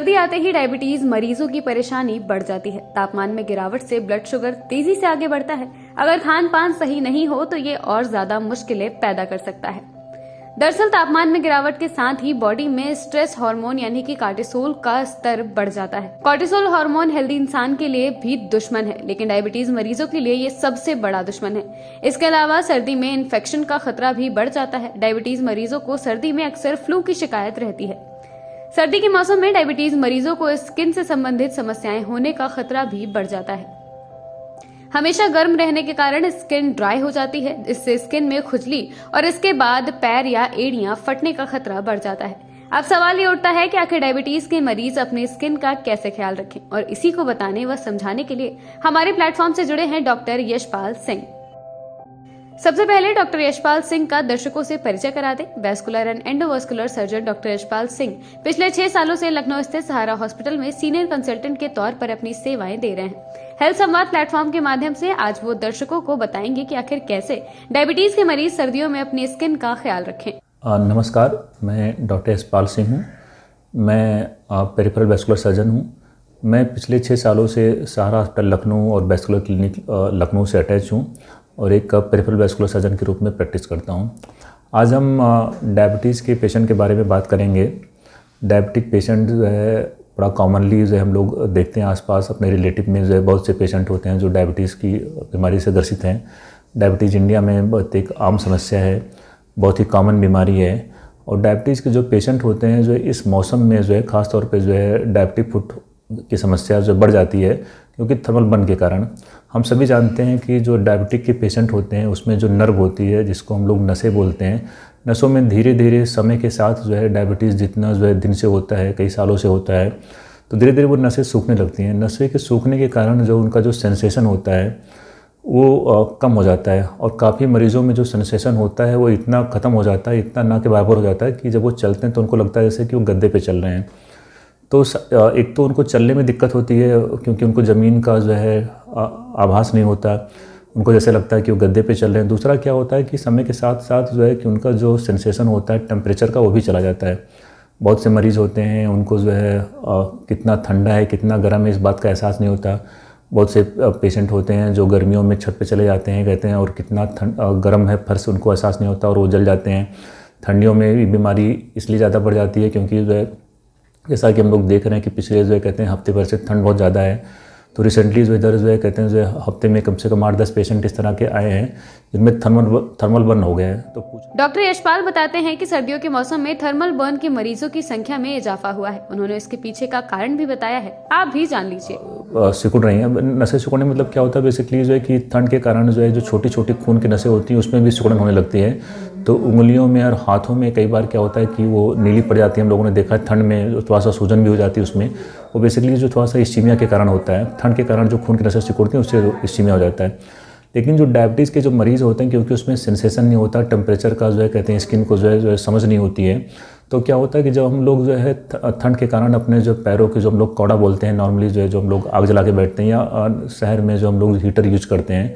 सर्दी आते ही डायबिटीज मरीजों की परेशानी बढ़ जाती है। तापमान में गिरावट से ब्लड शुगर तेजी से आगे बढ़ता है। अगर खान पान सही नहीं हो तो ये और ज्यादा मुश्किलें पैदा कर सकता है। दरअसल तापमान में गिरावट के साथ ही बॉडी में स्ट्रेस हार्मोन यानी कि कॉर्टिसोल का स्तर बढ़ जाता है। कॉर्टिसोल हार्मोन हेल्दी इंसान के लिए भी दुश्मन है, लेकिन डायबिटीज मरीजों के लिए ये सबसे बड़ा दुश्मन है। इसके अलावा सर्दी में इन्फेक्शन का खतरा भी बढ़ जाता है। डायबिटीज मरीजों को सर्दी में अक्सर फ्लू की शिकायत रहती है। सर्दी के मौसम में डायबिटीज मरीजों को स्किन से संबंधित समस्याएं होने का खतरा भी बढ़ जाता है। हमेशा गर्म रहने के कारण स्किन ड्राई हो जाती है। इससे स्किन में खुजली और इसके बाद पैर या एड़ियां फटने का खतरा बढ़ जाता है। अब सवाल ये उठता है कि आखिर डायबिटीज के मरीज अपने स्किन का कैसे ख्याल रखें, और इसी को बताने व समझाने के लिए हमारे प्लेटफॉर्म से जुड़े हैं डॉक्टर यशपाल सिंह। सबसे पहले डॉक्टर यशपाल सिंह का दर्शकों से परिचय करा दें। Vascular and endovascular surgeon doctor Yashpal Singh पिछले 6 सालों से लखनऊ स्थित सहारा हॉस्पिटल में सीनियर कंसल्टेंट के तौर पर अपनी सेवाएं दे रहे हैं। हेल्थ संवाद प्लेटफॉर्म के माध्यम से आज वो दर्शकों को बताएंगे कि आखिर कैसे डायबिटीज के मरीज सर्दियों में अपनी स्किन का ख्याल रखें। नमस्कार, मैं डॉक्टर यशपाल सिंह हूँ। मैं पेरिफेरल वैस्कुलर सर्जन हूँ। मैं पिछले 6 सालों से सहारा हॉस्पिटल लखनऊ और वैस्कुलर क्लिनिक लखनऊ से अटैच हूँ और एक पेरिफेरल वैस्कुलर सर्जन के रूप में प्रैक्टिस करता हूँ। आज हम डायबिटीज़ के पेशेंट के बारे में बात करेंगे। डायबिटिक पेशेंट जो है बड़ा कॉमनली जो है हम लोग देखते हैं आसपास अपने रिलेटिव में जो है बहुत से पेशेंट होते हैं जो डायबिटीज़ की बीमारी से ग्रसित हैं। डायबिटीज़ इंडिया में बहुत एक आम समस्या है, बहुत ही कॉमन बीमारी है। और डायबिटीज़ के जो पेशेंट होते हैं जो इस मौसम में जो है ख़ास तौर पे जो है डायबिटिक फुट की समस्या जो बढ़ जाती है क्योंकि थर्मल बर्न के कारण। हम सभी जानते हैं कि जो डायबिटिक के पेशेंट होते हैं उसमें जो नर्व होती है जिसको हम लोग नसें बोलते हैं, नसों में धीरे धीरे समय के साथ जो है डायबिटीज़ जितना जो है दिन से होता है, कई सालों से होता है, तो धीरे धीरे वो नसें सूखने लगती हैं। नसें के सूखने के कारण जो उनका जो सेंसेशन होता है वो कम हो जाता है और काफ़ी मरीज़ों में जो सेंसेशन होता है वो इतना ख़त्म हो जाता है, इतना ना के बराबर हो जाता है कि जब वो चलते हैं तो उनको लगता है जैसे कि वो गद्दे पे चल रहे हैं। तो एक तो उनको चलने में दिक्कत होती है क्योंकि उनको ज़मीन का जो है आभास नहीं होता, उनको जैसे लगता है कि वो गद्दे पे चल रहे हैं। दूसरा क्या होता है कि समय के साथ साथ जो है कि उनका जो सेंसेशन होता है टेम्परेचर का वो भी चला जाता है। बहुत से मरीज़ होते हैं उनको जो है कितना ठंडा है कितना गर्म है इस बात का एहसास नहीं होता। बहुत से पेशेंट होते हैं जो गर्मियों में छत पे चले जाते हैं कहते हैं और कितना गर्म है फर्श उनको एहसास नहीं होता और वो जल जाते हैं। ठंडियों में भी बीमारी इसलिए ज़्यादा बढ़ जाती है क्योंकि जो है जैसा कि हम लोग देख रहे हैं कि पिछले जो है कहते हैं हफ्ते भर से ठंड बहुत ज़्यादा है। तो रिसेंटली जो इधर जो है कहते हैं जो हफ्ते में कम से कम 8-10 पेशेंट इस तरह के आए हैं जिनमें थर्मल बर्न हो गया है। तो डॉक्टर यशपाल बताते हैं कि सर्दियों के मौसम में थर्मल बर्न के मरीजों की संख्या में इजाफा हुआ है। उन्होंने इसके पीछे का कारण भी बताया है, आप भी जान लीजिए। सिकुड़ रही हैं नसें। सिकुड़ने मतलब क्या होता है बेसिकली जो है कि ठंड के कारण जो है जो छोटी छोटी खून की नसें होती हैं उसमें भी सिकुड़न होने लगती है। तो उंगलियों में और हाथों में कई बार क्या होता है कि वो नीली पड़ जाती है। हम लोगों ने देखा है ठंड में थोड़ा सा सूजन भी हो जाती है उसमें। वो बेसिकली जो थोड़ा सा इस्चीमिया के कारण होता है, ठंड के कारण जो खून की नसें सिकुड़ती हैं उससे इस्चीमिया हो जाता है। लेकिन जो डायबिटीज़ के जो मरीज़ होते हैं क्योंकि उसमें सेंसेशन नहीं होता, टेम्परेचर का जो है कहते हैं स्किन को जो है समझ नहीं होती है, तो क्या होता है कि जब हम लोग जो है ठंड के कारण अपने जो पैरों के जो हम लोग कौड़ा बोलते हैं नॉर्मली जो है जो हम लोग आग जला के बैठते हैं या शहर में जो हम लोग हीटर यूज करते हैं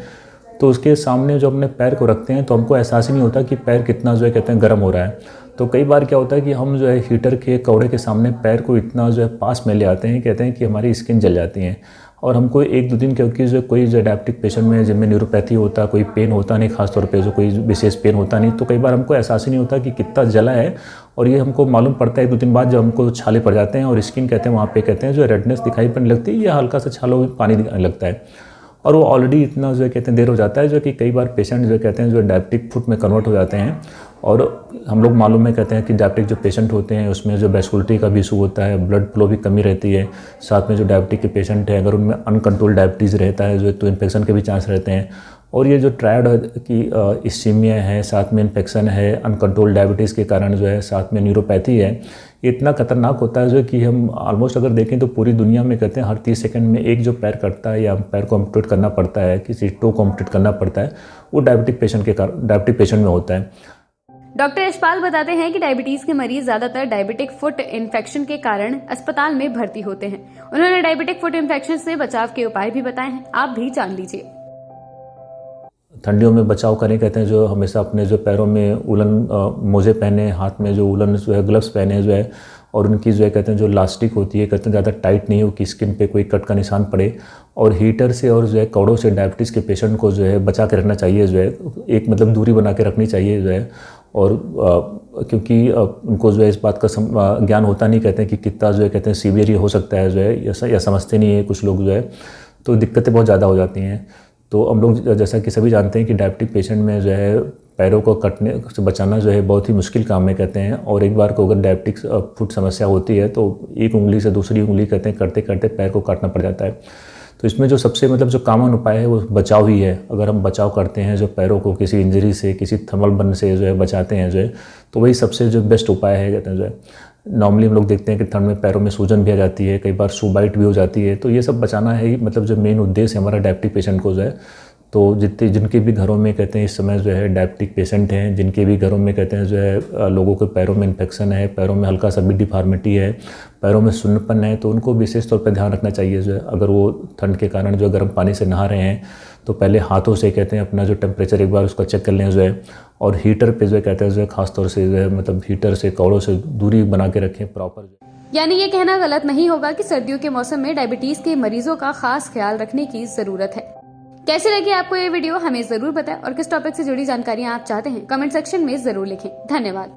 तो उसके सामने जो अपने पैर को रखते हैं तो हमको एहसास ही नहीं होता कि पैर कितना जो है कहते हैं गर्म हो रहा है। तो कई बार क्या होता है कि हम जो है हीटर के कौड़े के सामने पैर को इतना जो है पास में ले आते हैं, कहते हैं कि हमारी स्किन जल जाती है। और हमको 1-2 दिन क्योंकि जो कोई जो डायबिटिक पेशेंट में जिनमें न्यूरोपैथी होता, कोई पेन होता नहीं, खासतौर पे जो कोई विशेष पेन होता नहीं, तो कई बार हमको एहसास ही नहीं होता कि कितना जला है। और ये हमको मालूम पड़ता है 1-2 दिन बाद जब हमको छाले पड़ जाते हैं और स्किन कहते हैं वहाँ पे कहते हैं जो रेडनेस दिखाई पड़ने लगती है या हल्का सा छालों में पानी दिखाने लगता है। और वो ऑलरेडी इतना जो है कहते हैं देर हो जाता है जो कि कई बार पेशेंट जो कहते हैं जो डायबिटिक फुट में कन्वर्ट हो जाते हैं। और हम लोग मालूम है कहते हैं कि डायबिटिक जो पेशेंट होते हैं उसमें जो वैस्कुलरिटी का भी इशू होता है, ब्लड फ्लो भी कमी रहती है। साथ में जो डायबिटिक के पेशेंट हैं अगर उनमें अनकंट्रोल डायबिटीज़ रहता है जो तो इन्फेक्शन के भी चांस रहते हैं। और ये जो ट्रायड की इस्चीमिया है, साथ में इन्फेक्शन है, अनकंट्रोल डायबिटीज़ के कारण जो है साथ में न्यूरोपैथी है, ये इतना खतरनाक होता है जो कि हम ऑलमोस्ट अगर देखें तो पूरी दुनिया में कहते हैं हर 30 सेकंड में एक जो पैर कटता है या पैर को एम्पुटेट करना पड़ता है, किसी टो को एम्पुटेट करना पड़ता है, वो डायबिटिक पेशेंट में होता है। डॉक्टर यशपाल बताते हैं कि डायबिटीज के मरीज ज्यादातर डायबिटिक फुट इन्फेक्शन के कारण अस्पताल में भर्ती होते हैं। उन्होंने डायबिटिक फुट इन्फेक्शन से बचाव के उपाय भी बताए हैं, आप भी जान लीजिए। ठंडियों में बचाव करें कहते हैं जो हमेशा अपने जो पैरों में उलन मोजे पहने, हाथ में जो उलन जो है ग्लव्स पहने जो है, और उनकी जो है कहते हैं जो लास्टिक होती है कहते हैं ज़्यादा टाइट नहीं हो कि स्किन पे कोई कट का निशान पड़े। और हीटर से और जो है कौड़ों से डायबिटीज़ के पेशेंट को जो है बचा के रखना चाहिए, जो है एक मतलब दूरी बना के रखनी चाहिए जो है। और क्योंकि उनको जो है इस बात का ज्ञान होता नहीं, कहते हैं कि कितना जो है कहते हैं सीवियर ये हो सकता है जो है, या समझते नहीं है कुछ लोग जो है, तो दिक्कतें बहुत ज़्यादा हो जाती हैं। तो हम लोग जैसा कि सभी जानते हैं कि डायबिटिक पेशेंट में जो है पैरों को कटने से बचाना जो है बहुत ही मुश्किल काम है कहते हैं। और एक बार को अगर डायबिटिक फुट समस्या होती है तो एक उंगली से दूसरी उंगली कहते हैं करते करते पैर को काटना पड़ जाता है। तो इसमें जो सबसे मतलब जो कॉमन उपाय है वो बचाव ही है। अगर हम बचाव करते हैं जो पैरों को किसी इंजरी से, किसी थर्मल बर्न से जो है बचाते हैं जो है, तो वही सबसे जो बेस्ट उपाय है कहते हैं जो है। नॉर्मली हम लोग देखते हैं कि ठंड में पैरों में सूजन भी आ जाती है, कई बार शू बाइट भी हो जाती है। तो ये सब बचाना है ही मतलब जो मेन उद्देश्य है हमारा डायबिटिक पेशेंट को जो है। तो जिनके भी घरों में कहते हैं इस समय जो है डायबिटिक पेशेंट हैं, जिनके भी घरों में कहते हैं जो है लोगों के पैरों में इन्फेक्शन है, पैरों में हल्का सा भी डिफॉर्मिटी है, पैरों में सुन्नपन है, तो उनको विशेष तौर पर ध्यान रखना चाहिए जो है। अगर वो ठंड के कारण जो गर्म पानी से नहा रहे हैं तो पहले हाथों से कहते हैं अपना जो टेम्परेचर एक बार उसका चेक कर लें जो है। और हीटर पे जो है कहते हैं जो है खासतौर से जो है मतलब हीटर से कौड़ों से दूरी बना के रखें प्रॉपर। यानी ये कहना गलत नहीं होगा कि सर्दियों के मौसम में डायबिटीज के मरीजों का खास ख्याल रखने की जरूरत है। कैसी लगी आपको ये वीडियो हमें जरूर बताएं, और किस टॉपिक से जुड़ी जानकारियां आप चाहते हैं कमेंट सेक्शन में जरूर लिखें। धन्यवाद।